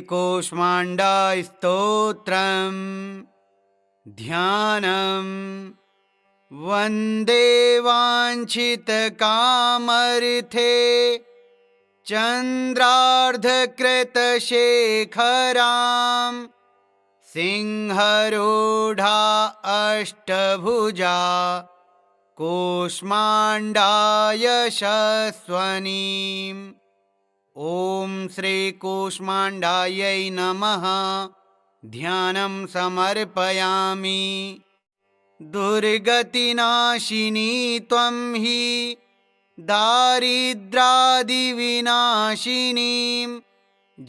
श्रीकूष्माण्डस्तोत्रम् ध्यानम्। वन्दे वाञ्छितकामर्थे चन्द्रार्धकृतशेखराम् सिंहरूढा अष्टभुजा कूष्माण्डा यशस्वनीम्। ॐ श्रीकूष्माण्डायै नमः। ध्यानं समर्पयामि। दुर्गतिनाशिनी त्वं हि दारिद्रादिविनाशिनीं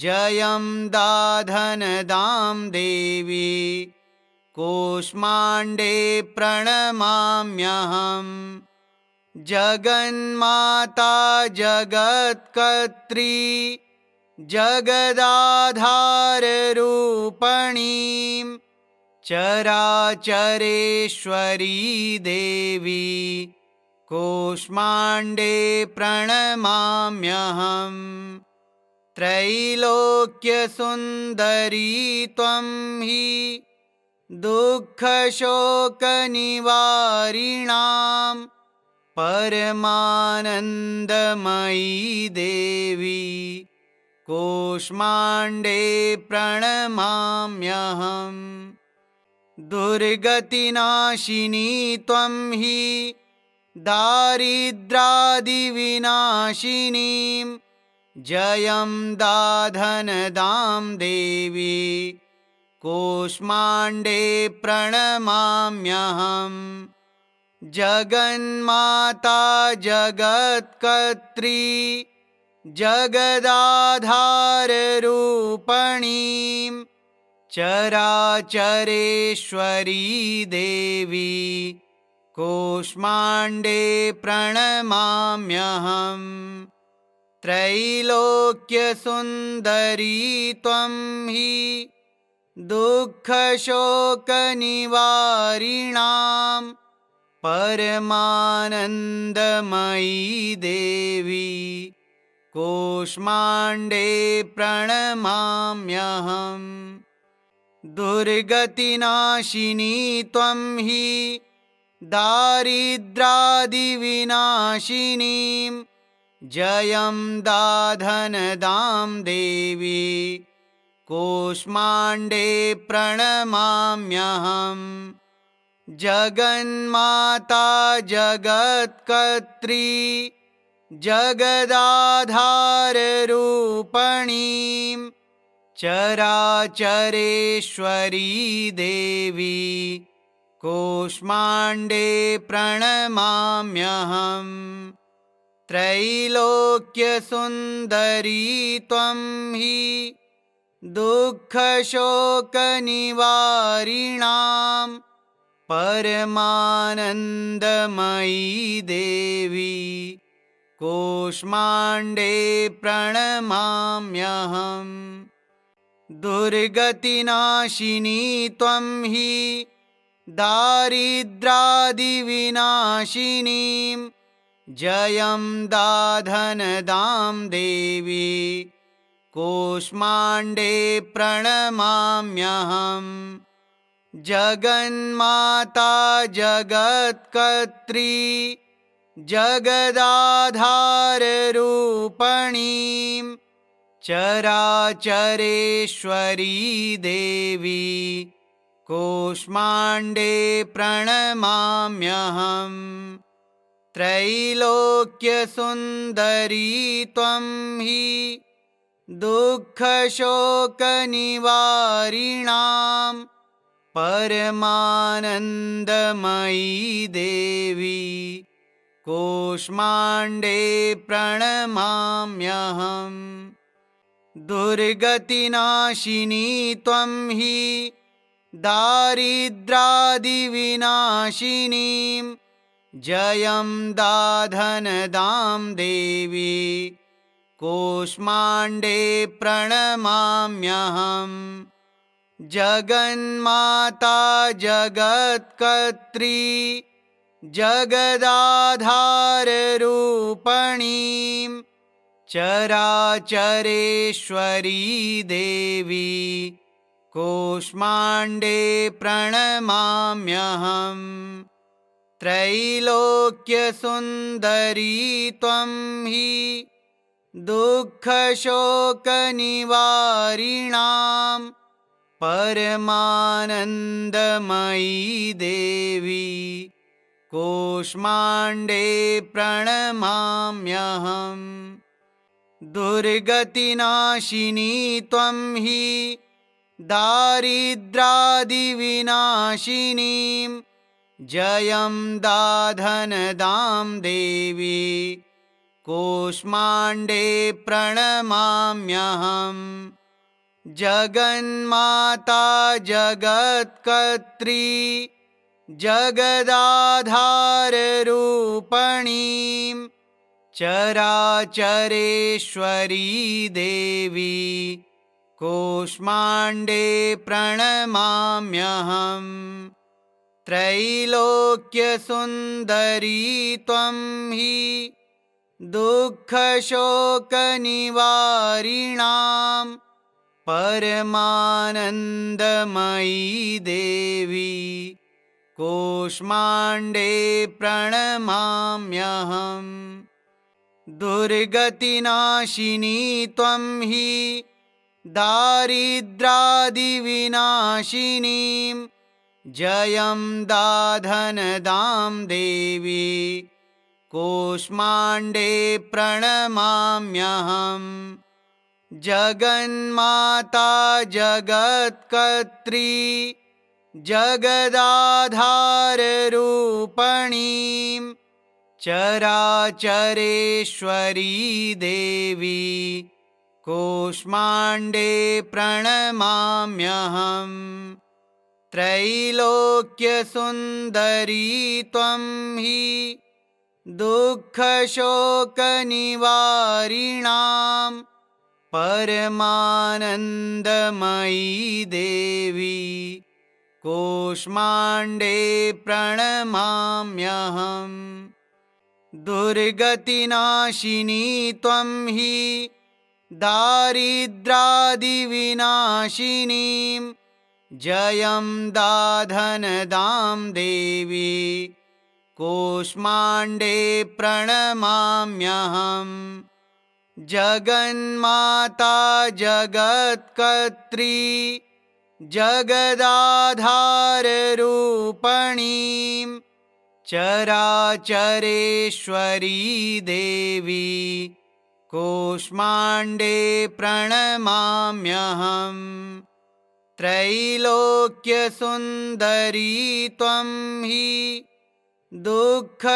जयं दाधनदां देवी कूष्माण्डे प्रणमाम्यहम्। जगन्माता जगत्कर्त्री जगदाधाररूपिणीं चराचरेश्वरी देवी कूष्माण्डे प्रणमाम्यहम्। त्रैलोक्यसुन्दरी त्वं हि दुःखशोकनिवारिणां परमानन्दमयी देवी कूष्माण्डे प्रणमाम्यहम्। दुर्गतिनाशिनी त्वं हि दारिद्रादिविनाशिनीं जयं दाधनदां देवी कूष्माण्डे प्रणमाम्यहम्। जगन्माता जगत्कर्त्री जगदाधाररूपिणीं चराचरेश्वरी देवी कूष्माण्डे प्रणमाम्यहम्। त्रैलोक्यसुन्दरी त्वं हि दुःखशोकनिवारिणां परमानन्दमयी देवी कूष्माण्डे प्रणमाम्यहम्। दुर्गतिनाशिनी त्वं हि दारिद्रादिविनाशिनीं जयं दाधनदां देवी कूष्माण्डे प्रणमाम्यहम्। जगन्माता जगत्कर्त्री जगदाधाररूपिणीं चराचरेश्वरी देवी कूष्माण्डे प्रणमाम्यहम्। त्रैलोक्यसुन्दरी त्वं हि दुःखशोकनिवारिणां परमानन्दमयी देवी कूष्माण्डे प्रणमाम्यहम्। दुर्गतिनाशिनी त्वं हि दारिद्रादिविनाशिनीं जयं दाधनदां देवी कूष्माण्डे प्रणमाम्यहम्। जगन्माता जगत्कर्त्री जगदाधाररूपिणीं चराचरेश्वरी देवी कूष्माण्डे प्रणमाम्यहम्। त्रैलोक्यसुन्दरी त्वं हि दुःखशोकनिवारिणां परमानन्दमयी देवी कूष्माण्डे प्रणमाम्यहम्। दुर्गतिनाशिनी त्वं हि दारिद्रादिविनाशिनीं जयं दाधनदां देवी कूष्माण्डे प्रणमाम्यहम्। जगन्माता जगत्कर्त्री जगदाधाररूपिणीं चराचरेश्वरी देवी कूष्माण्डे प्रणमाम्यहम्। त्रैलोक्यसुन्दरी त्वं हि दुःखशोकनिवारिणां परमानन्दमयी देवी कूष्माण्डे प्रणमाम्यहम्। दुर्गतिनाशिनी त्वं हि दारिद्रादिविनाशिनीं जयं दाधनदां देवी कूष्माण्डे प्रणमाम्यहम्। जगन्माता जगत्कर्त्री जगदाधाररूपिणीं चराचरेश्वरी देवी कूष्माण्डे प्रणमाम्यहम्। त्रैलोक्यसुन्दरी त्वं हि दुःखशोकनिवारिणां परमानन्दमयी देवी कूष्माण्डे प्रणमाम्यहम्। दुर्गतिनाशिनी त्वं हि दारिद्रादिविनाशिनीं जयं दाधनदां देवी कूष्माण्डे प्रणमाम्यहम्। जगन्माता जगत्कर्त्री जगदाधाररूपिणीं चराचरेश्वरी देवी कूष्माण्डे प्रणमाम्यहम्। त्रैलोक्यसुन्दरी त्वं हि दुःखशोकनिवारिणां परमानन्दमयी देवी कूष्माण्डे प्रणमाम्यहम्। दुर्गतिनाशिनी त्वं हि दारिद्रादिविनाशिनीं जयं दाधनदां देवी कूष्माण्डे प्रणमाम्यहम्। जगन्माता जगत्कर्त्री जगदाधाररूपिणीं चराचरेश्वरी देवी कूष्माण्डे प्रणमाम्यहम्। त्रैलोक्यसुन्दरी त्वं हि दुःखशोकनिवारिणां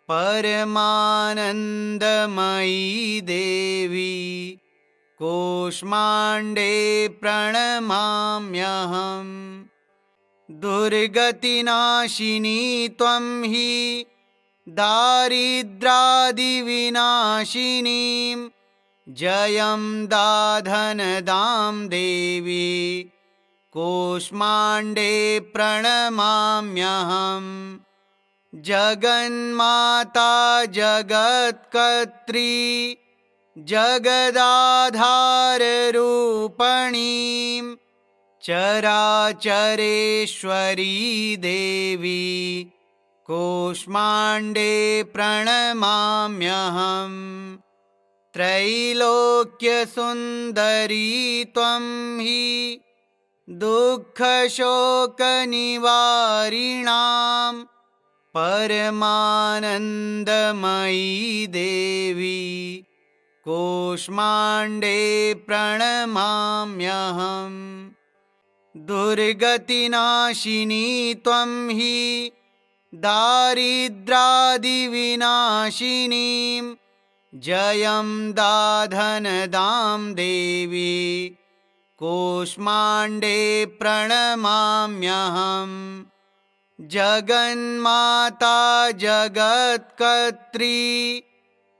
परमानन्दमयी देवी कूष्माण्डे प्रणमाम्यहम्। दुर्गतिनाशिनी त्वं हि दारिद्रादिविनाशिनीं जयं दाधनदां देवी कूष्माण्डे प्रणमाम्यहम्। जगन्माता जगत्कर्त्री जगदाधाररूपिणीं चराचरेश्वरी देवी कूष्माण्डे प्रणमाम्यहम्। त्रैलोक्यसुन्दरी त्वं हि दुःखशोकनिवारिणां परमानन्दमयी देवी कूष्माण्डे प्रणमाम्यहम्। दुर्गतिनाशिनी त्वं हि दारिद्रादिविनाशिनीं जयं दाधनदां देवी कूष्माण्डे प्रणमाम्यहम्। जगन्माता जगत्कर्त्री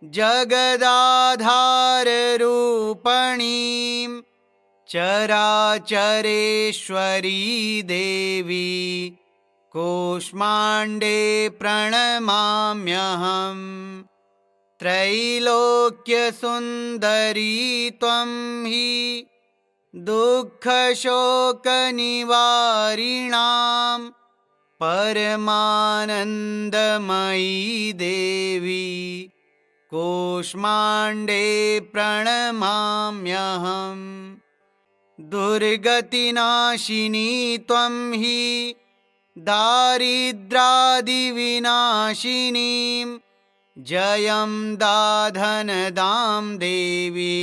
जगदाधाररूपिणीं चराचरेश्वरी देवी कूष्माण्डे प्रणमाम्यहम् त्रैलोक्यसुन्दरी त्वं हि दुःखशोकनिवारिणां परमानन्दमयी देवी कूष्माण्डे प्रणमाम्यहम् दुर्गतिनाशिनी त्वं हि दारिद्रादिविनाशिनीं जयं दाधनदां देवी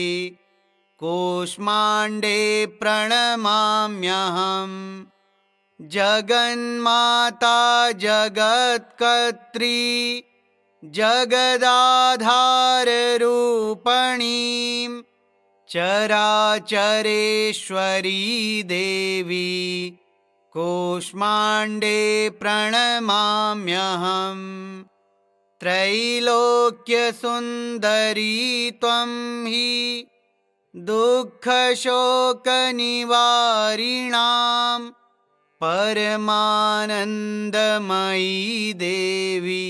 कूष्माण्डे प्रणमाम्यहम् जगन्माता जगत्कर्त्री जगदाधाररूपणीं चराचरेश्वरी देवी कूष्माण्डे प्रणमाम्यहम् त्रैलोक्यसुन्दरी त्वं हि दुःखशोकनिवारिणां परमानन्दमयी देवी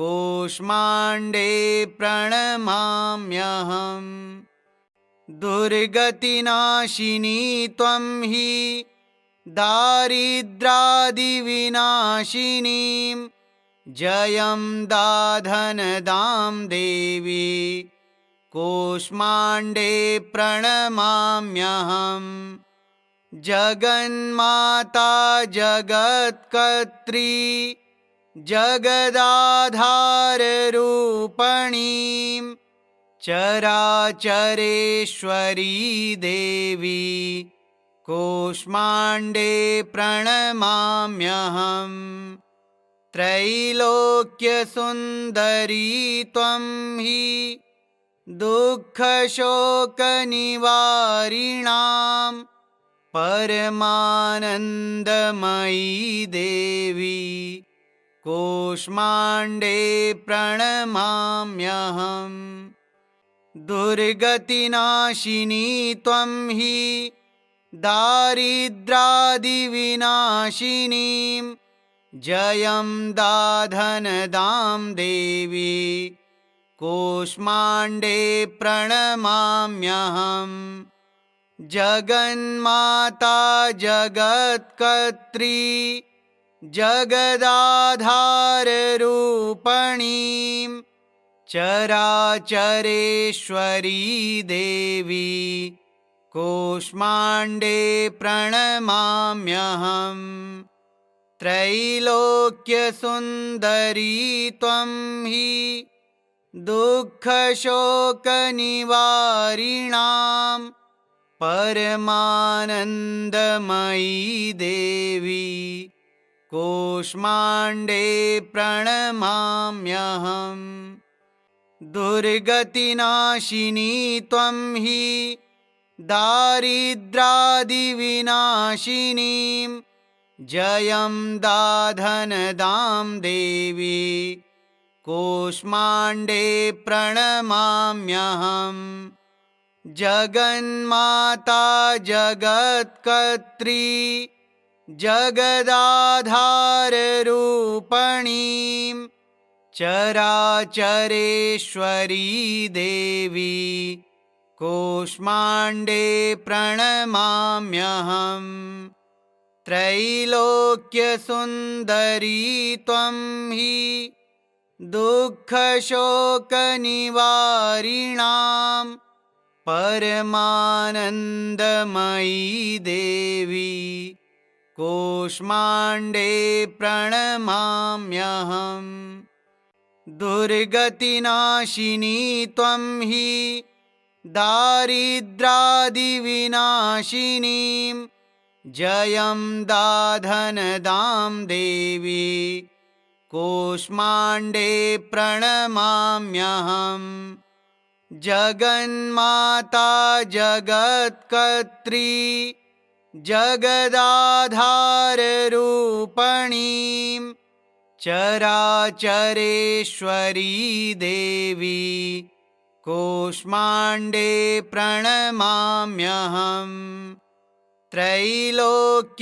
कूष्माण्डे प्रणमाम्यहम् दुर्गतिनाशिनी त्वं हि दारिद्रादिविनाशिनीं जयं दाधनदां देवी कूष्माण्डे प्रणमाम्यहम् जगन्माता जगत्कर्त्री जगदाधाररूपणीं चराचरेश्वरी देवी कूष्माण्डे प्रणमाम्यहम् त्रैलोक्यसुन्दरी त्वं हि दुःखशोकनिवारिणां परमानन्दमयी देवी कूष्माण्डे प्रणमाम्यहम् दुर्गतिनाशिनी त्वं हि दारिद्रादिविनाशिनीं जयं दाधनदां देवी कूष्माण्डे प्रणमाम्यहम् जगन्माता जगत्कर्त्री जगदाधाररूपणीं चराचरेश्वरी देवी कूष्माण्डे प्रणमाम्यहम् त्रैलोक्यसुन्दरी त्वं हि दुःखशोकनिवारिणां परमानन्दमयी देवी कूष्माण्डे प्रणमाम्यहम् दुर्गतिनाशिनी त्वं हि दारिद्रादिविनाशिनीं जयं दाधनदां देवी कूष्माण्डे प्रणमाम्यहम् जगन्माता जगत्कर्त्री जगदाधाररूपणीं चराचरेश्वरी देवी कूष्माण्डे प्रणमाम्यहम् त्रैलोक्यसुन्दरी त्वं हि दुःखशोकनिवारिणां परमानन्दमयी देवी कूष्माण्डे प्रणमाम्यहम् दुर्गतिनाशिनी त्वं हि दारिद्रादिविनाशिनीं जयं दाधनदां देवी कूष्माण्डे प्रणमाम्यहम् जगन्माता जगत्कर्त्री जगदाधाररूपणीं चराचरेश्वरी देवी कूष्माण्डे प्रणमाम्यहम् त्रैलोक्यसुन्दरी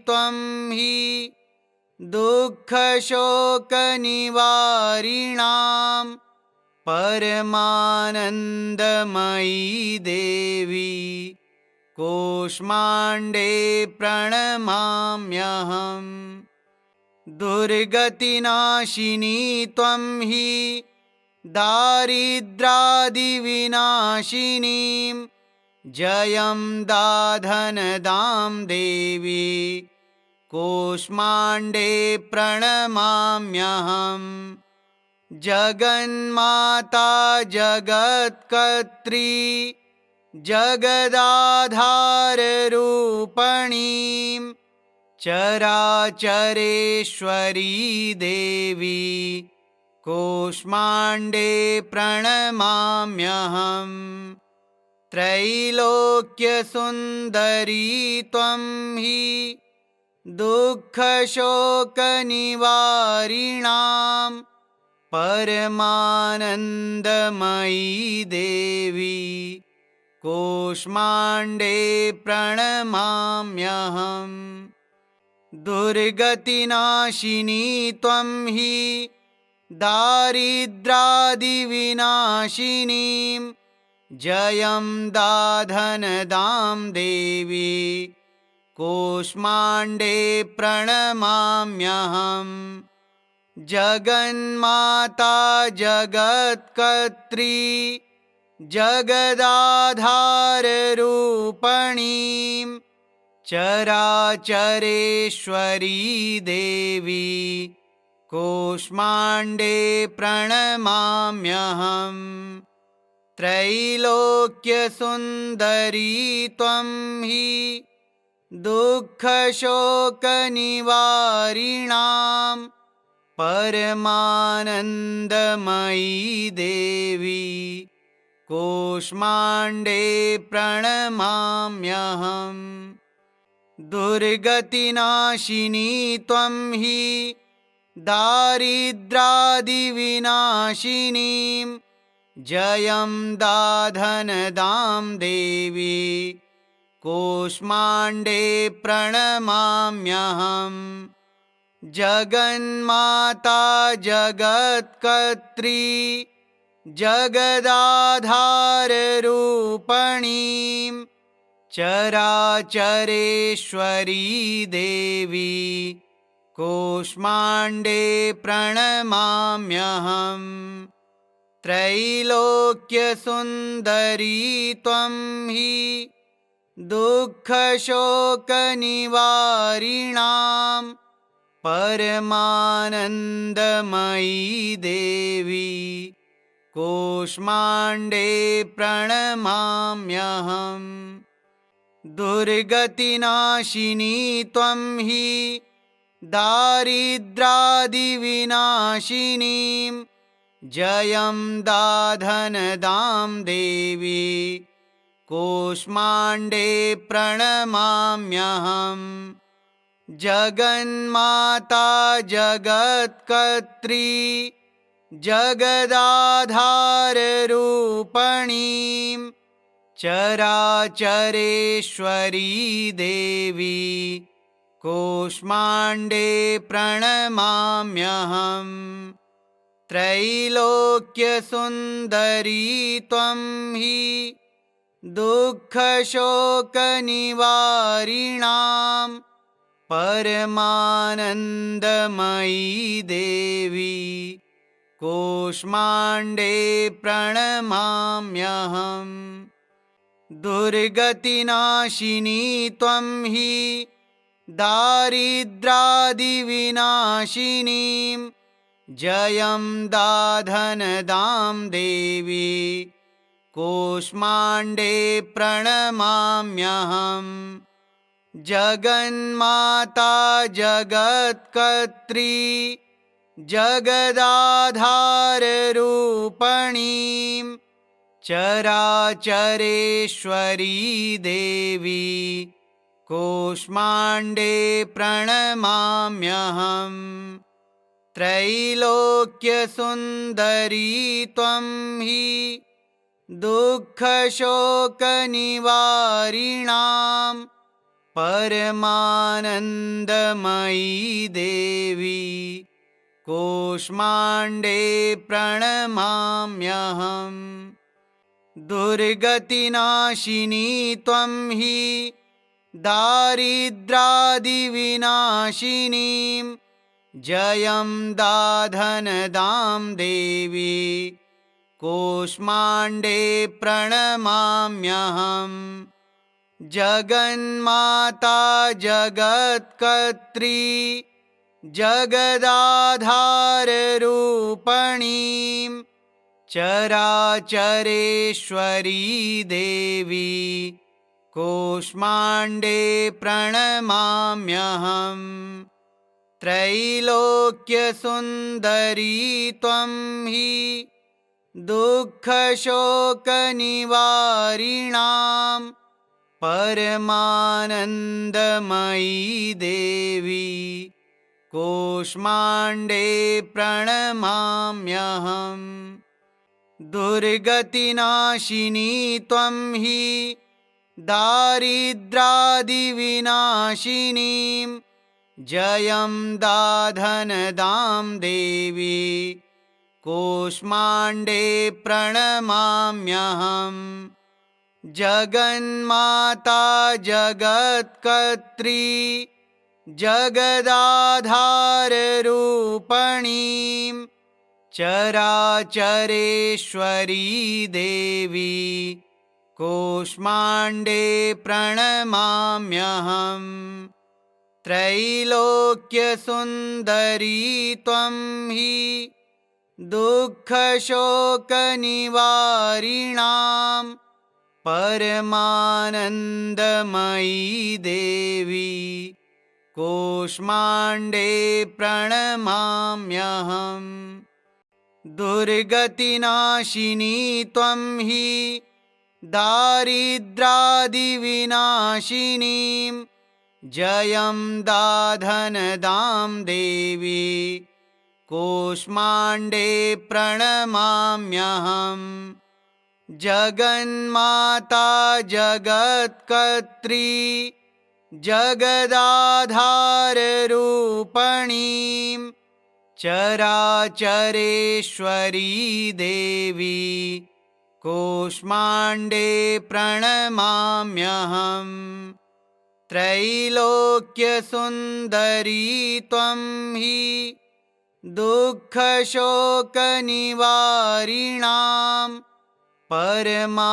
त्वं हि दुःखशोकनिवारिणां परमानन्दमयी देवी कूष्माण्डे प्रणमाम्यहम्। दुर्गतिनाशिनी त्वं हि दारिद्रादिविनाशिनीं जयं दाधनदां देवी कूष्माण्डे प्रणमाम्यहम्। जगन्माता जगत्कर्त्री जगदाधाररूपिणीं चराचरेश्वरी देवी कूष्माण्डे प्रणमाम्यहम्। त्रैलोक्यसुन्दरी त्वं हि दुःखशोकनिवारिणां परमानन्दमयी देवी कूष्माण्डे प्रणमाम्यहम्। दुर्गतिनाशिनी त्वं हि दारिद्रादिविनाशिनीं जयं दाधनदां देवी कूष्माण्डे प्रणमाम्यहम्। जगन्माता जगत्कर्त्री जगदाधाररूपिणीं चराचरेश्वरी देवी कूष्माण्डे प्रणमाम्यहम्। त्रैलोक्यसुन्दरी त्वं हि दुःखशोकनिवारिणां परमानन्दमयी देवी कूष्माण्डे प्रणमाम्यहम्। दुर्गतिनाशिनी त्वं हि दारिद्रादिविनाशिनीं जयं दाधनदां देवी कूष्माण्डे प्रणमाम्यहम्। जगन्माता जगत्कर्त्री जगदाधाररूपिणीं चराचरेश्वरी देवी कूष्माण्डे प्रणमाम्यहम्। त्रैलोक्यसुन्दरी त्वं हि दुःखशोकनिवारिणां परमानन्दमयी देवी कूष्माण्डे प्रणमाम्यहम्। दुर्गतिनाशिनी त्वं हि दारिद्रादिविनाशिनीं जयं दाधनदां देवी कूष्माण्डे प्रणमाम्यहम्। जगन्माता जगत्कर्त्री जगदाधाररूपिणीं चराचरेश्वरी देवी कूष्माण्डे प्रणमाम्यहम्। त्रैलोक्यसुन्दरी त्वं हि दुःखशोकनिवारिणां परमानन्दमयी देवी कूष्माण्डे प्रणमाम्यहम्। दुर्गतिनाशिनी त्वं हि दारिद्रादिविनाशिनीं जयं दाधनदां देवी कूष्माण्डे प्रणमाम्यहम्। जगन्माता जगत्कर्त्री जगदाधाररूपिणीं चराचरेश्वरी देवी कूष्माण्डे प्रणमाम्यहम्। त्रैलोक्यसुन्दरी त्वं हि दुःखशोकनिवारिणां परमानन्दमयी देवी कूष्माण्डे प्रणमाम्यहम्। दुर्गतिनाशिनी त्वं हि दारिद्रादिविनाशिनीं जयं दाधनदां देवी कूष्माण्डे प्रणमाम्यहम्। जगन्माता जगत्कर्त्री जगदाधाररूपिणीं चराचरेश्वरी देवी कूष्माण्डे प्रणमाम्यहम्। त्रैलोक्यसुन्दरी त्वं हि दुःखशोकनिवारिणां परमानन्दमयी देवी कूष्माण्डे प्रणमाम्यहम्। दुर्गतिनाशिनी त्वं हि दारिद्रादिविनाशिनीं जयं दाधनदां देवी कूष्माण्डे प्रणमाम्यहम्। जगन्माता जगत्कर्त्री जगदाधाररूपिणीं चराचरेश्वरी देवी कूष्माण्डे प्रणमाम्यहम्। त्रैलोक्यसुन्दरी त्वं हि दुःखशोकनिवारिणां परमानन्दमयी देवी कूष्माण्डे प्रणमाम्यहम्। दुर्गतिनाशिनी त्वं हि दारिद्रादिविनाशिनीं जयं दाधनदां देवी कूष्माण्डे प्रणमाम्यहम्। जगन्माता जगत्कर्त्री जगदाधाररूपिणीं चराचरेश्वरी देवी कूष्माण्डे प्रणमाम्यहम्। त्रैलोक्यसुन्दरी त्वं हि दुःखशोकनिवारिणां परमानन्दमयी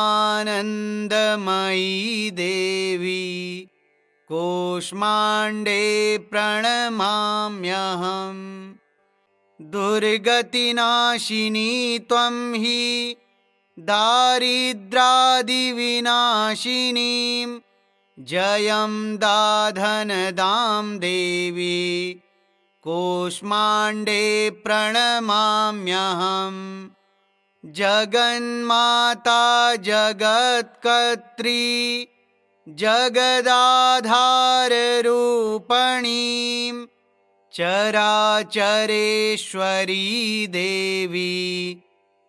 देवी कूष्माण्डे प्रणमाम्यहम्। दुर्गतिनाशिनी त्वं हि दारिद्रादिविनाशिनीं जयं दाधनदां देवी कूष्माण्डे प्रणमाम्यहम्। जगन्माता जगत्कर्त्री जगदाधाररूपिणीं चराचरेश्वरी देवी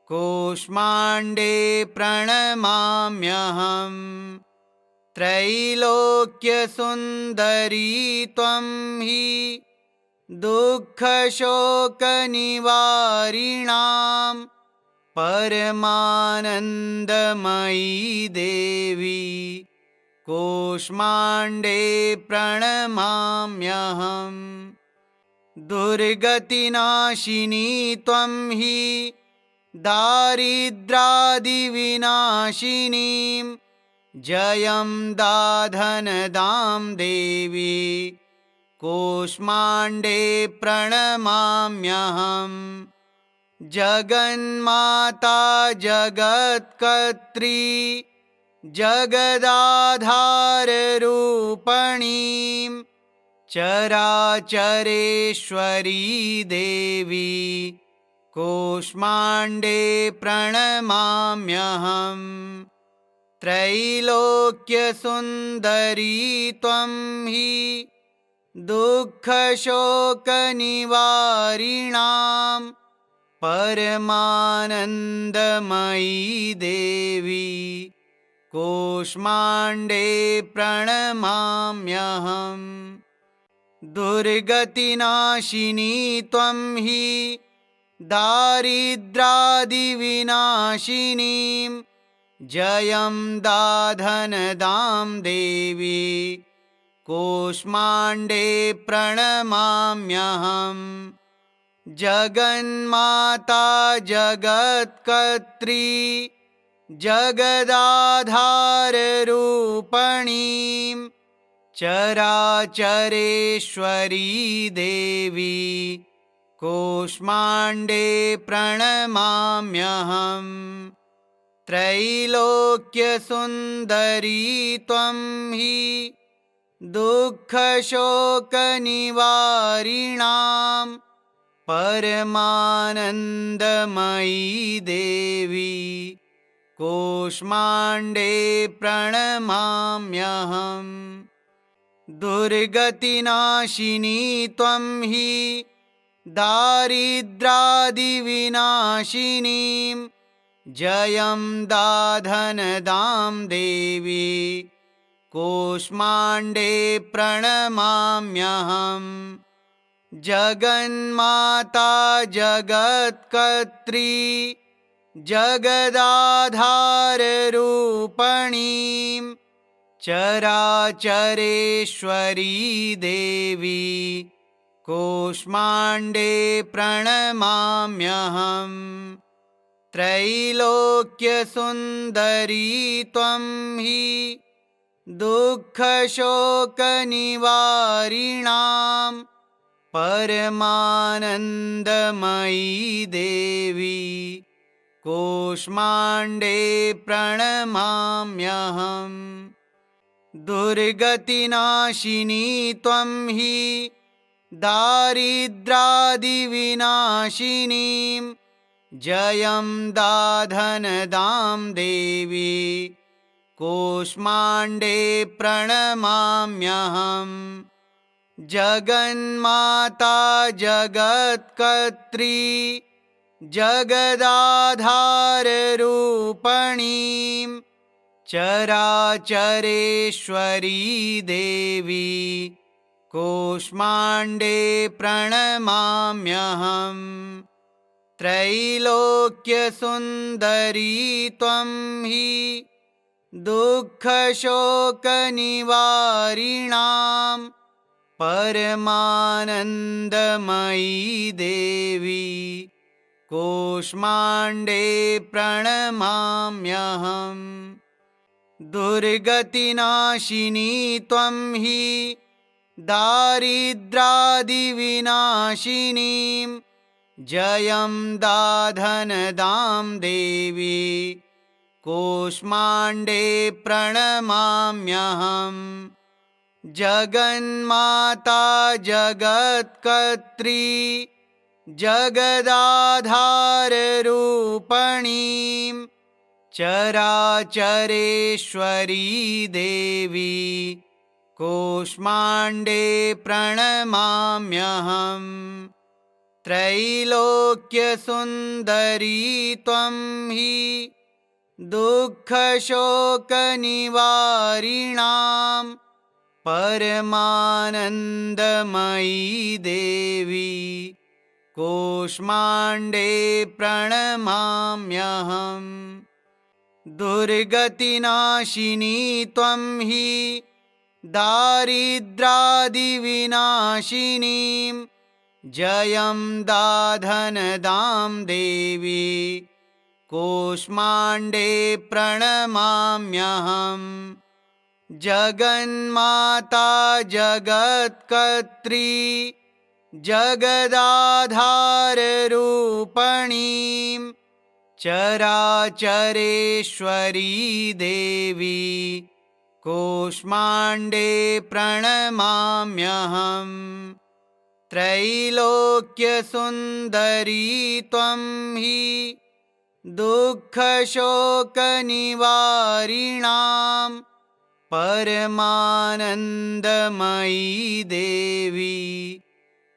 कूष्माण्डे प्रणमाम्यहम्। त्रैलोक्यसुन्दरी त्वं हि दुःखशोकनिवारिणां परमानन्दमयी देवी कूष्माण्डे प्रणमाम्यहम्। दुर्गतिनाशिनी त्वं हि दारिद्रादिविनाशिनीं जयं दाधनदां देवी कूष्माण्डे प्रणमाम्यहम्। जगन्माता जगत्कर्त्री जगदाधाररूपिणीं चराचरेश्वरी देवी कूष्माण्डे प्रणमाम्यहम्। त्रैलोक्यसुन्दरी त्वं हि दुःखशोकनिवारिणां परमानन्दमयी देवी कूष्माण्डे प्रणमाम्यहम्। दुर्गतिनाशिनी त्वं हि दारिद्रादिविनाशिनीं जयं दाधनदां देवी कूष्माण्डे प्रणमाम्यहम्। जगन्माता जगत्कर्त्री जगदाधाररूपणीं चराचरेश्वरी देवी कूष्माण्डे प्रणमाम्यहम्। त्रैलोक्यसुन्दरी त्वं हि दुःखशोकनिवारिणां परमानन्दमयी देवी कूष्माण्डे प्रणमाम्यहम्। दुर्गतिनाशिनी त्वं हि दारिद्रादिविनाशिनीं जयं दाधनदां देवी कूष्माण्डे प्रणमाम्यहम्। जगन्माता जगत्कर्त्री जगदाधाररूपणीं चराचरेश्वरी देवी कूष्माण्डे प्रणमाम्यहम्। त्रैलोक्यसुन्दरी त्वं हि दुःखशोकनिवारिणां परमानन्दमयी देवी कूष्माण्डे प्रणमाम्यहम्। दुर्गतिनाशिनी त्वं हि दारिद्रादिविनाशिनीं जयं दाधनदां देवी कूष्माण्डे प्रणमाम्यहम्। जगन्माता जगत्कर्त्री जगदाधाररूपणीं चराचरेश्वरी देवी कूष्माण्डे प्रणमाम्यहम्। त्रैलोक्यसुन्दरी त्वं हि दुःखशोकनिवारिणां परमानन्दमयी देवी कूष्माण्डे प्रणमाम्यहम्। दुर्गतिनाशिनी त्वं हि दारिद्रादिविनाशिनीं जयं दाधनदां देवी कूष्माण्डे प्रणमाम्यहम्। जगन्माता जगत्कर्त्री जगदाधाररूपणीं चराचरेश्वरी देवी कूष्माण्डे प्रणमाम्यहम्। त्रैलोक्यसुन्दरी त्वं हि दुःखशोकनिवारिणां परमानन्दमयी देवी कूष्माण्डे प्रणमाम्यहम्। दुर्गतिनाशिनी त्वं हि दारिद्रादिविनाशिनीं जयं दाधनदां देवी कूष्माण्डे प्रणमाम्यहम्। जगन्माता जगत्कर्त्री जगदाधाररूपणीं चराचरेश्वरी देवी कूष्माण्डे प्रणमाम्यहम्। त्रैलोक्यसुन्दरी त्वं हि दुःखशोकनिवारिणां परमानन्दमयी देवी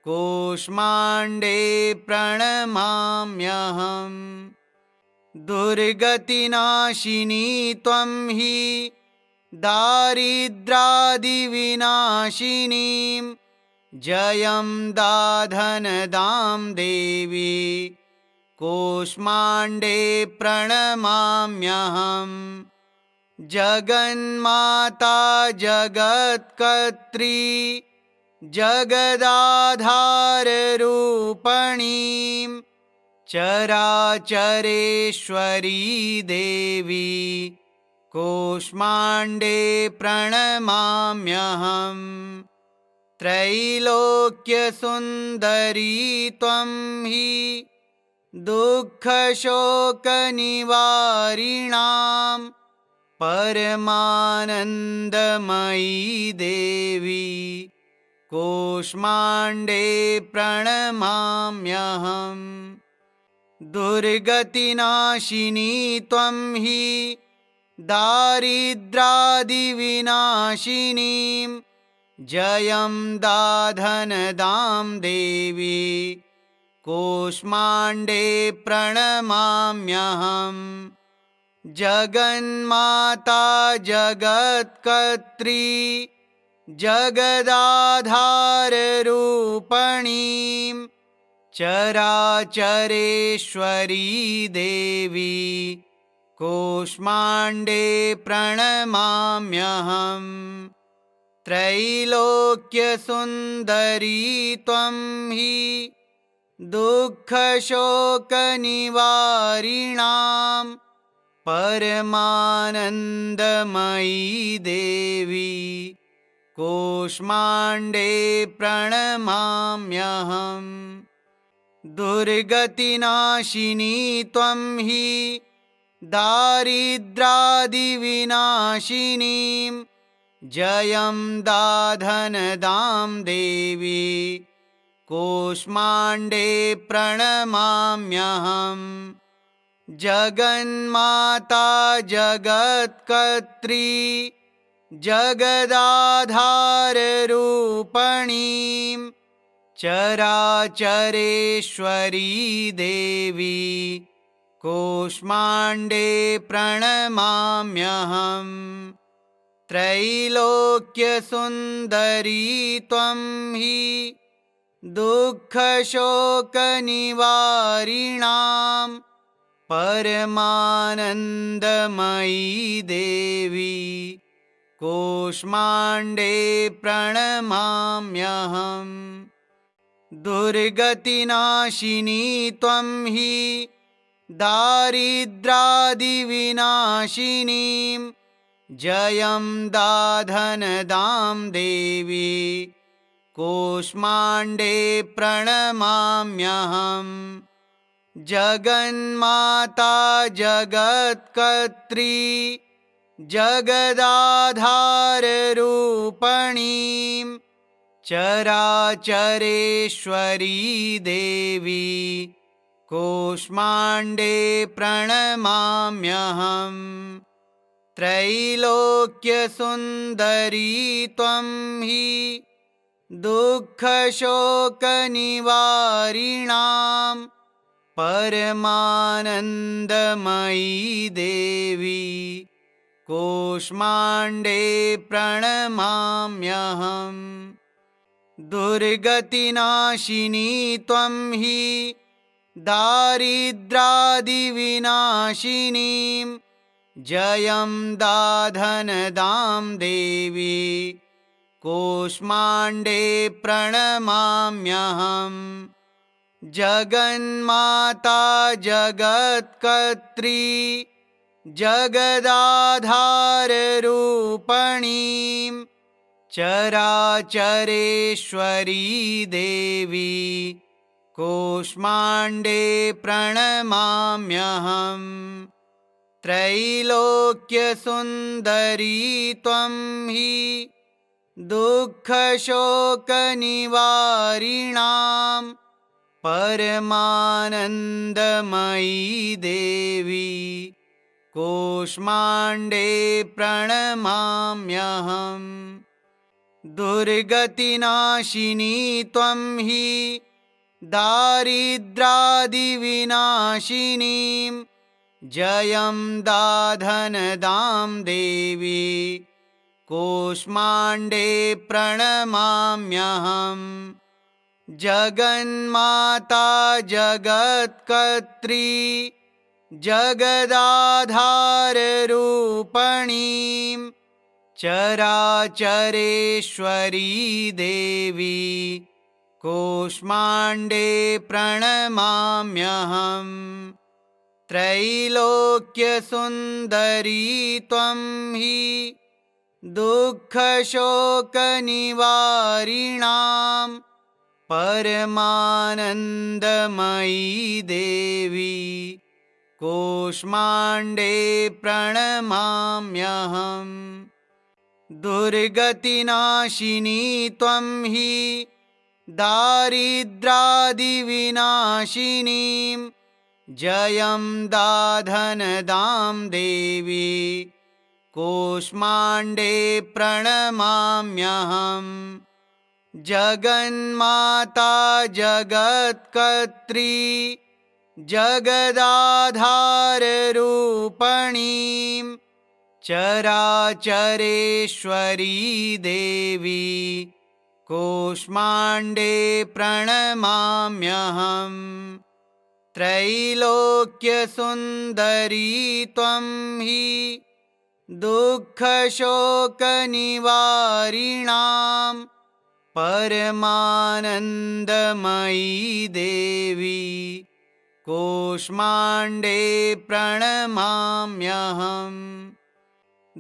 कूष्माण्डे प्रणमाम्यहम्। दुर्गतिनाशिनी त्वं हि दारिद्रादिविनाशिनीं जयं दाधनदां देवी कूष्माण्डे प्रणमाम्यहम्। जगन्माता जगत्कर्त्री जगदाधाररूपणीं चराचरेश्वरी देवी कूष्माण्डे प्रणमाम्यहम्। त्रैलोक्यसुन्दरी त्वं हि दुःखशोकनिवारिणां परमानन्दमयी देवी कूष्माण्डे प्रणमाम्यहम्। दुर्गतिनाशिनी त्वं हि दारिद्रादिविनाशिनीं जयं दाधनदां देवी कूष्माण्डे प्रणमाम्यहम्। जगन्माता जगत्कर्त्री जगदाधाररूपणीं चराचरेश्वरी देवी कूष्माण्डे प्रणमाम्यहम्। त्रैलोक्यसुन्दरी त्वं हि दुःखशोकनिवारिणां परमानन्दमयी देवी कूष्माण्डे प्रणमाम्यहम्। दुर्गतिनाशिनी त्वं हि दारिद्रादिविनाशिनीं जयं दाधनदां देवी कूष्माण्डे प्रणमाम्यहम्। जगन्माता जगत्कर्त्री जगदाधाररूपणीं चराचरेश्वरी देवी कूष्माण्डे प्रणमाम्यहम्। त्रैलोक्यसुन्दरी त्वं हि दुःखशोकनिवारिणां परमानन्दमयी देवी कूष्माण्डे प्रणमाम्यहम्। दुर्गतिनाशिनी त्वं हि दारिद्रादिविनाशिनीं जयं दाधनदां देवी कूष्माण्डे प्रणमाम्यहम्। जगन्माता जगत्कर्त्री जगदाधाररूपणीं चराचरेश्वरी देवी कूष्माण्डे प्रणमाम्यहम्। त्रैलोक्यसुन्दरी त्वं हि दुःखशोकनिवारिणां परमानन्दमयी देवी कूष्माण्डे प्रणमाम्यहम्। दुर्गतिनाशिनी त्वं हि दारिद्रादिविनाशिनीं जयं दाधनदां देवी कूष्माण्डे प्रणमाम्यहम्। जगन्माता जगत्कर्त्री जगदाधाररूपणीं चराचरेश्वरी देवी कूष्माण्डे प्रणमाम्यहम्। त्रैलोक्यसुन्दरी त्वं हि दुःखशोकनिवारिणां परमानन्दमयी देवी कूष्माण्डे प्रणमाम्यहम्। दुर्गतिनाशिनी त्वं हि दारिद्रादिविनाशिनीं जयं दाधनदां देवी कूष्माण्डे प्रणमाम्यहम्। जगन्माता जगत्कर्त्री जगदाधाररूपणीं चराचरेश्वरी देवी कूष्माण्डे प्रणमाम्यहम्। त्रैलोक्यसुन्दरी त्वं हि दुःखशोकनिवारिणां परमानन्दमयी देवी कूष्माण्डे प्रणमाम्यहम्। दुर्गतिनाशिनी त्वं हि दारिद्रादिविनाशिनीं जयं दाधनदां देवी कूष्माण्डे प्रणमाम्यहम्। जगन्माता जगत्कर्त्री जगदाधाररूपणीं चराचरेश्वरी देवी कूष्माण्डे प्रणमाम्यहम्। त्रैलोक्यसुन्दरी त्वं हि दुःखशोकनिवारिणां परमानन्दमयी देवी कूष्माण्डे प्रणमाम्यहम्।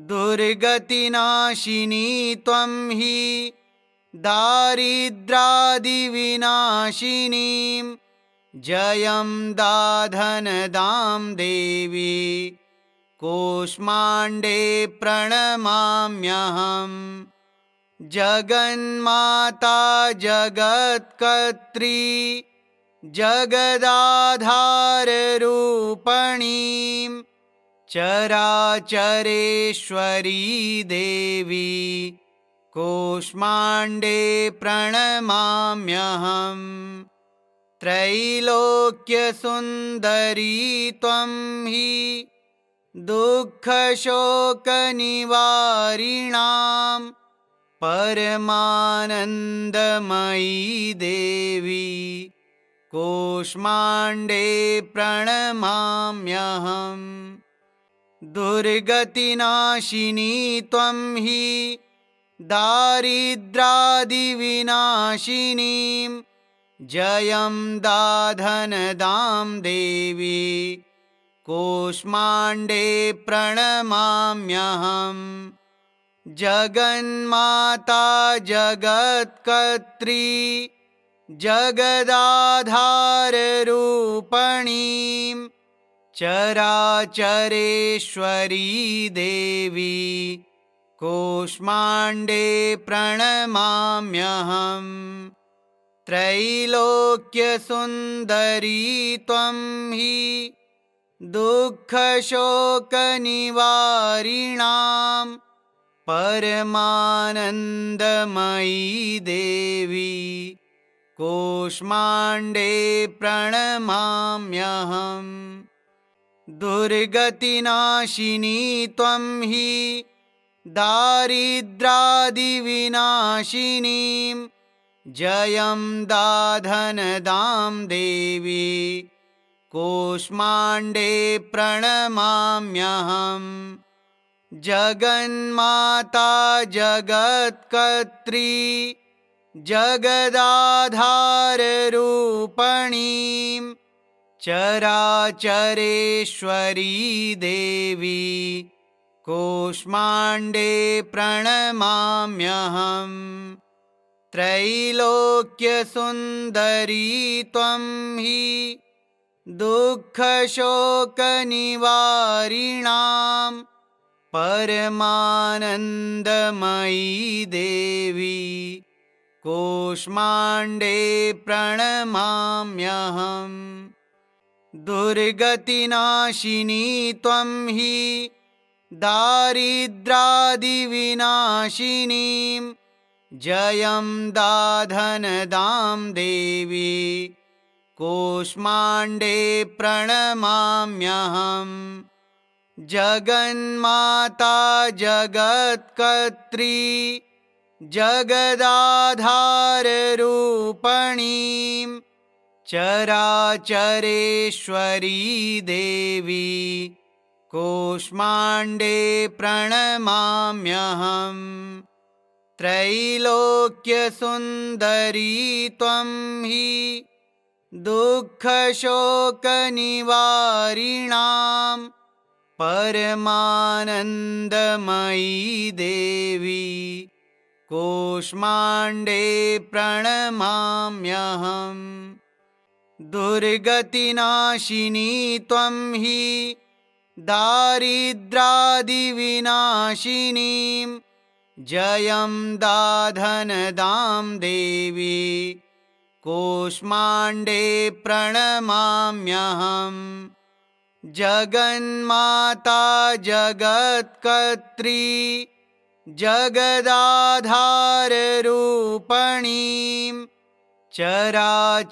दुर्गतिनाशिनी त्वं हि दारिद्रादिविनाशिनीं जयं दाधनदां देवी कूष्माण्डे प्रणमाम्यहम्। जगन्माता जगत्कर्त्री जगदाधाररूपणीं चराचरेश्वरी देवी कूष्माण्डे प्रणमाम्यहम्। त्रैलोक्यसुन्दरी त्वं हि दुःखशोकनिवारिणां परमानन्दमयी देवी कूष्माण्डे प्रणमाम्यहम्। दुर्गतिनाशिनी त्वं हि दारिद्रादिविनाशिनीं जयं दाधनदां देवी कूष्माण्डे प्रणमाम्यहम्। जगन्माता जगत्कर्त्री जगदाधाररूपणीं चराचरेश्वरी देवी कूष्माण्डे प्रणमाम्यहम्। त्रैलोक्यसुन्दरी त्वं हि दुःखशोकनिवारिणां परमानन्दमयी देवी कूष्माण्डे प्रणमाम्यहम्। दुर्गतिनाशिनी त्वं हि दारिद्रादिविनाशिनीं जयं दाधनदां देवी कूष्माण्डे प्रणमाम्यहम्। जगन्माता जगत्कर्त्री जगदाधाररूपणीं चराचरेश्वरी देवी कूष्माण्डे प्रणमाम्यहम्। त्रैलोक्यसुन्दरी त्वं हि दुःखशोकनिवारिणां परमानन्दमयी देवी कूष्माण्डे प्रणमाम्यहम्। दुर्गतिनाशिनी त्वं हि दारिद्रादिविनाशिनीं जयं दाधनदां देवी कूष्माण्डे प्रणमाम्यहम् जगन्माता जगत्कर्त्री जगदाधाररूपणीं चराचरेश्वरी देवी कूष्माण्डे प्रणमाम्यहम् त्रैलोक्यसुन्दरी त्वं हि दुःखशोकनिवारिणां परमानन्दमयी देवी कूष्माण्डे प्रणमाम्यहम् दुर्गतिनाशिनी त्वं हि दारिद्र्यादिविनाशिनीं जयं दाधनदां देवी कूष्माण्डे प्रणमाम्यहम् जगन्माता जगत्कर्त्री जगदाधाररूपणीं चराचरेश्वरी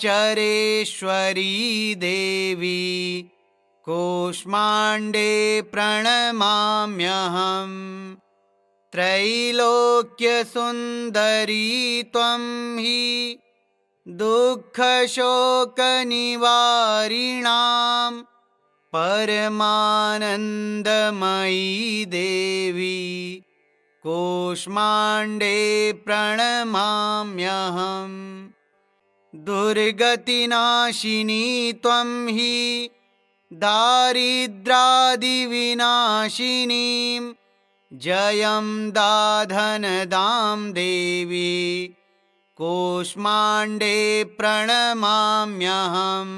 देवी कूष्माण्डे प्रणमाम्यहम् त्रैलोक्यसुन्दरी त्वं हि दुःखशोकनिवारिणां परमानन्दमयी देवी कूष्माण्डे प्रणमाम्यहम् दुर्गतिनाशिनी त्वं हि दारिद्र्यादिविनाशिनीं जयं दाधनदां देवी कूष्माण्डे प्रणमाम्यहम्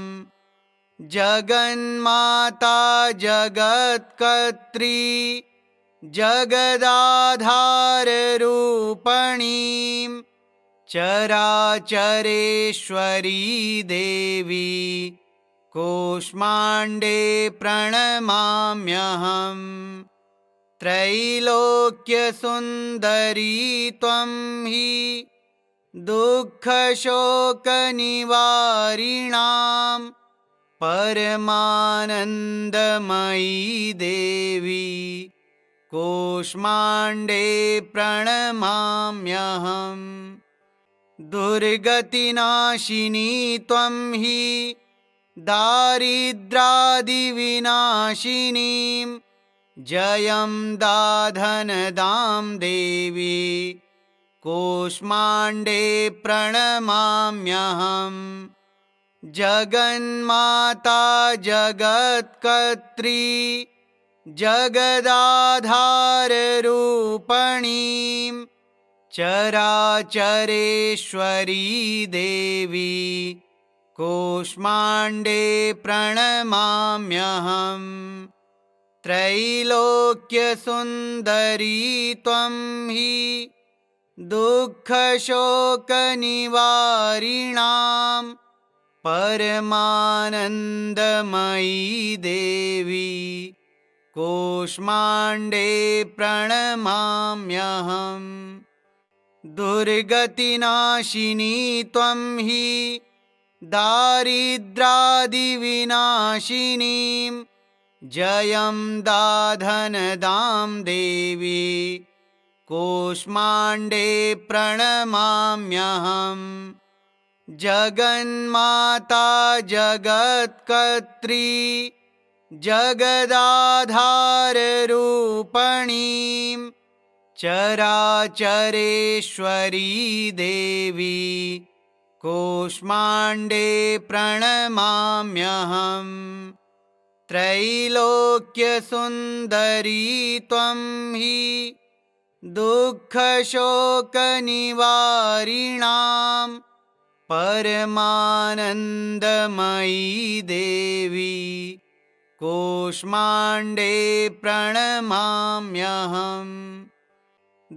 जगन्माता जगत्कर्त्री जगदाधाररूपणीं चराचरेश्वरी देवी कूष्माण्डे प्रणमाम्यहम् त्रैलोक्यसुन्दरी त्वं हि दुःखशोकनिवारिणां परमानन्दमयी देवी कूष्माण्डे प्रणमाम्यहम् दुर्गतिनाशिनी त्वं हि दारिद्र्यादिविनाशिनीं जयं दाधनदां देवी कूष्माण्डे प्रणमाम्यहम् जगन्माता जगत्कर्त्री जगदाधाररूपणीं चराचरेश्वरी देवी कूष्माण्डे प्रणमाम्यहम् त्रैलोक्यसुन्दरी त्वं हि दुःखशोकनिवारिणां परमानन्दमयी देवी कूष्माण्डे प्रणमाम्यहम् दुर्गतिनाशिनी त्वं हि दारिद्र्यादिविनाशिनीं जयं दाधनदां देवी कूष्माण्डे प्रणमाम्यहम् जगन्माता जगत्कर्त्री जगदाधाररूपणीं चराचरेश्वरी देवी कूष्माण्डे प्रणमाम्यहम् त्रैलोक्यसुन्दरी त्वं हि दुःखशोकनिवारिणां परमानन्दमयी देवी कूष्माण्डे प्रणमाम्यहम्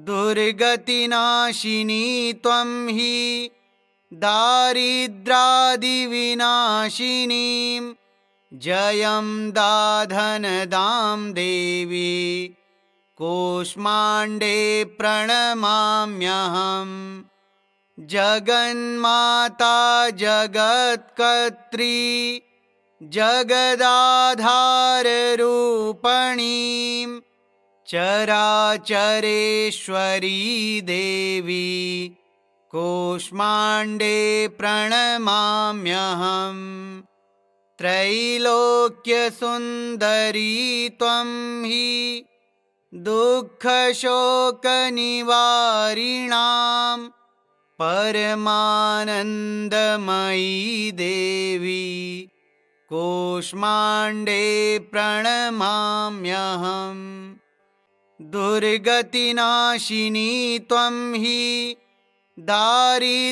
दुर्गतिनाशिनी त्वं हि दारिद्र्यादिविनाशिनीं जयं दाधनदां देवी कूष्माण्डे प्रणमाम्यहम् जगन्माता जगत्कर्त्री जगदाधाररूपिणीं चराचरेश्वरी देवी कूष्माण्डे प्रणमाम्यहम् त्रैलोक्यसुन्दरी त्वं हि दुःखशोकनिवारिणां परमानन्दमयी देवी कूष्माण्डे प्रणमाम्यहम् दुर्गतिनाशिनी त्वं हि दारिद्र्यादिविनाशिनीं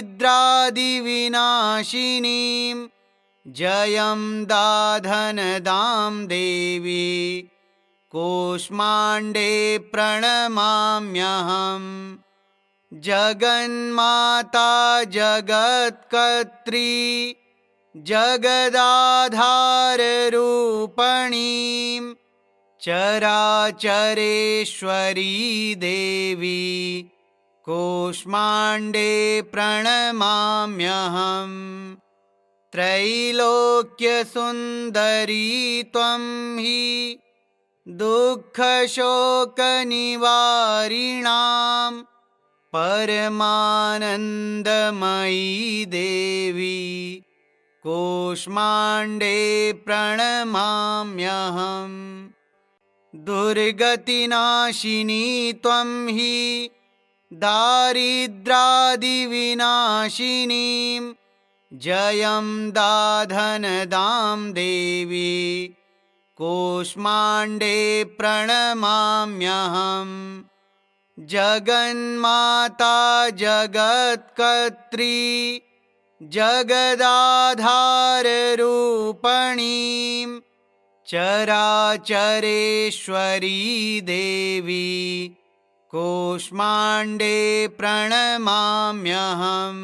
जयं दाधनदां देवी कूष्माण्डे प्रणमाम्यहम् जगन्माता जगत्कर्त्री जगदाधाररूपिणीं चराचरेश्वरी देवी कूष्माण्डे प्रणमाम्यहम् त्रैलोक्यसुन्दरी त्वं हि दुःखशोकनिवारिणां परमानन्दमयी देवी कूष्माण्डे प्रणमाम्यहम् दुर्गतिनाशिनी त्वं हि दारिद्र्यादिविनाशिनीं जयं दाधनदां देवी कूष्माण्डे प्रणमाम्यहम् जगन्माता जगत्कर्त्री जगदाधाररूपिणीं चराचरेश्वरी देवी कूष्माण्डे प्रणमाम्यहम्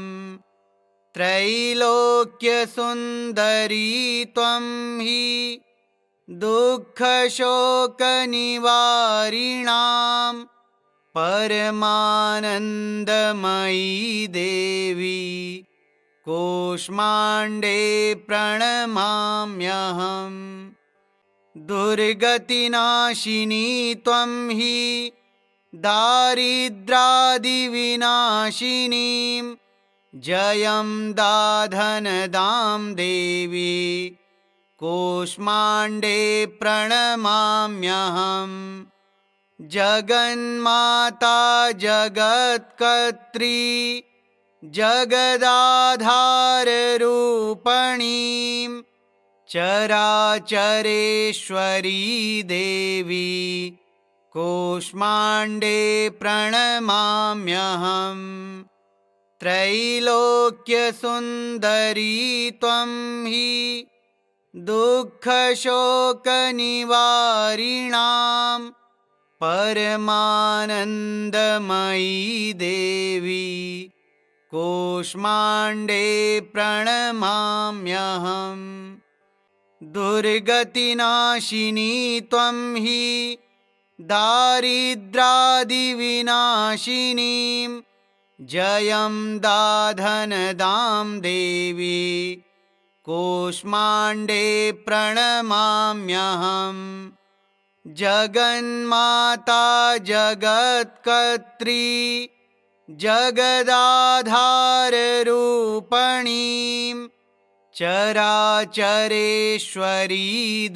त्रैलोक्यसुन्दरी त्वं हि दुःखशोकनिवारिणां परमानन्दमयी देवी कूष्माण्डे प्रणमाम्यहम् दुर्गतिनाशिनी त्वं हि दारिद्र्यादिविनाशिनीं जयं दाधनदां देवी कूष्माण्डे प्रणमाम्यहम् जगन्माता जगत्कर्त्री जगदाधाररूपिणीं चराचरेश्वरी देवी कूष्माण्डे प्रणमाम्यहम् त्रैलोक्यसुन्दरी त्वं हि दुःखशोकनिवारिणां परमानन्दमयी देवी कूष्माण्डे प्रणमाम्यहम् दुर्गतिनाशिनी त्वं हि दारिद्र्यादिविनाशिनीं जयं दाधनदां देवी कूष्माण्डे प्रणमाम्यहम् जगन्माता जगत्कर्त्री जगदाधाररूपिणीं चराचरेश्वरी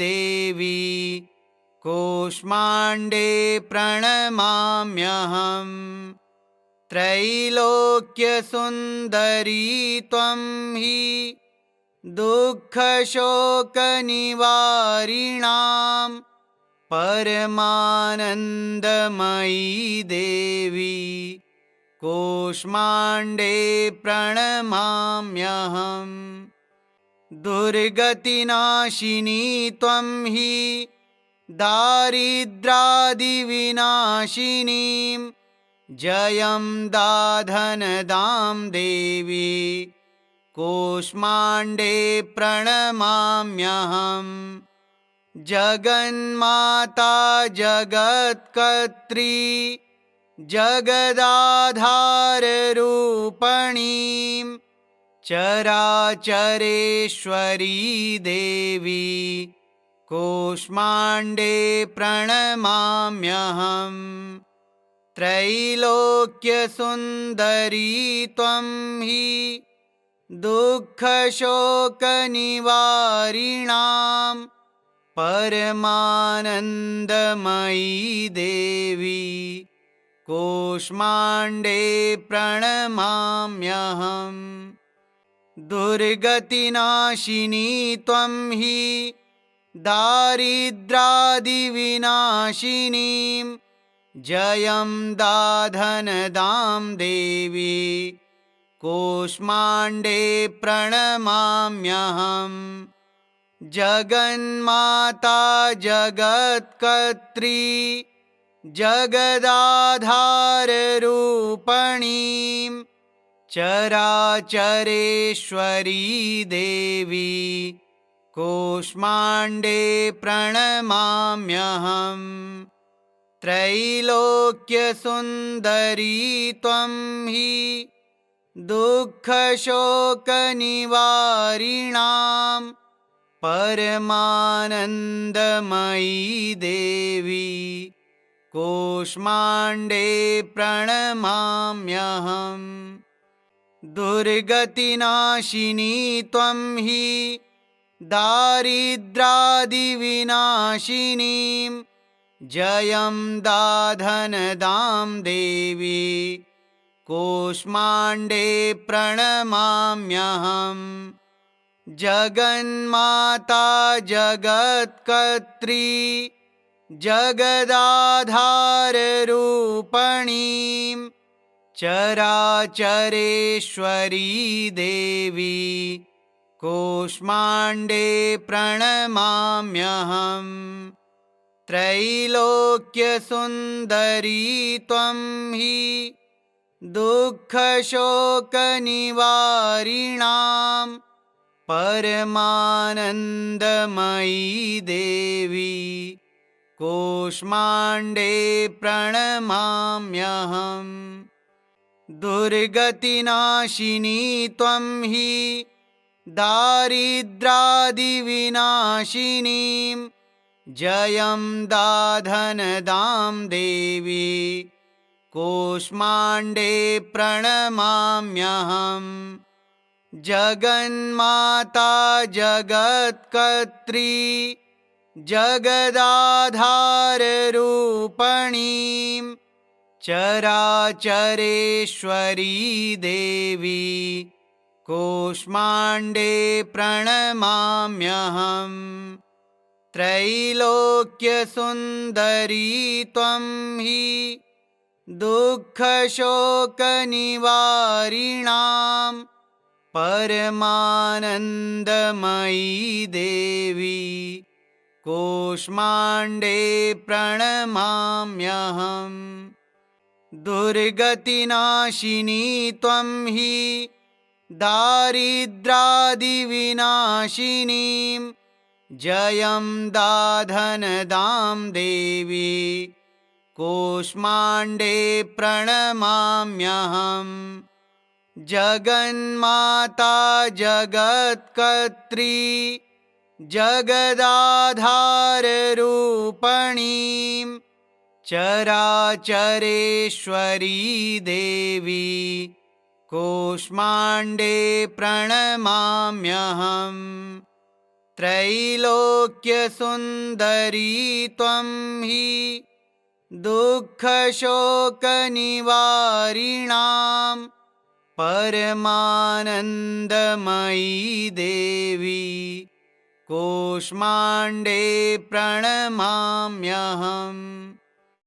देवी कूष्माण्डे प्रणमाम्यहम् त्रैलोक्यसुन्दरी त्वं हि दुःखशोकनिवारिणां परमानन्दमयी देवी कूष्माण्डे प्रणमाम्यहम् दुर्गतिनाशिनी त्वं हि दारिद्र्यादिविनाशिनीं जयं दाधनदां देवी कूष्माण्डे प्रणमाम्यहम् जगन्माता जगत्कर्त्री जगदाधाररूपिणीं चराचरेश्वरी देवी कूष्माण्डे प्रणमाम्यहम्। त्रैलोक्यसुन्दरी त्वं हि दुःखशोकनिवारिणां परमानन्दमयी देवी कूष्माण्डे प्रणमाम्यहम्। दुर्गतिनाशिनी त्वं हि दारिद्र्यादिविनाशिनीं जयं दाधनदां देवी कूष्माण्डे प्रणमाम्यहम्। जगन्माता जगत्कर्त्री जगदाधाररूपिणीं चराचरेश्वरी देवी कूष्माण्डे प्रणमाम्यहम्। त्रैलोक्यसुन्दरी त्वं हि दुःखशोकनिवारिणां परमानन्दमयी देवी कूष्माण्डे प्रणमाम्यहम्। दुर्गतिनाशिनी त्वं हि दारिद्र्यादिविनाशिनीं जयं दाधनदां देवी कूष्माण्डे प्रणमाम्यहम्। जगन्माता जगत्कर्त्री जगदाधाररूपिणीं चराचरेश्वरी देवी कूष्माण्डे प्रणमाम्यहम्। त्रैलोक्यसुन्दरी त्वं हि दुःखशोकनिवारिणां परमानन्दमयी देवी कूष्माण्डे प्रणमाम्यहम्। दुर्गतिनाशिनी त्वं हि दारिद्र्यादिविनाशिनीं जयं दाधनदां देवी कूष्माण्डे प्रणमाम्यहम्। जगन्माता जगत्कर्त्री जगदाधाररूपिणीं चराचरेश्वरी देवी कूष्माण्डे प्रणमाम्यहम्। त्रैलोक्यसुन्दरी त्वं हि दुःखशोकनिवारिणां परमानन्दमयी देवी कूष्माण्डे प्रणमाम्यहम्। दुर्गतिनाशिनी त्वं हि दारिद्र्यादिविनाशिनीं जयं दाधनदां देवी कूष्माण्डे प्रणमाम्यहम्। जगन्माता जगत्कर्त्री जगदाधाररूपिणीं चराचरेश्वरी देवी कूष्माण्डे प्रणमाम्यहम्। त्रैलोक्यसुन्दरी त्वं हि दुःखशोकनिवारिणां परमानन्दमयी देवी कूष्माण्डे प्रणमाम्यहम्।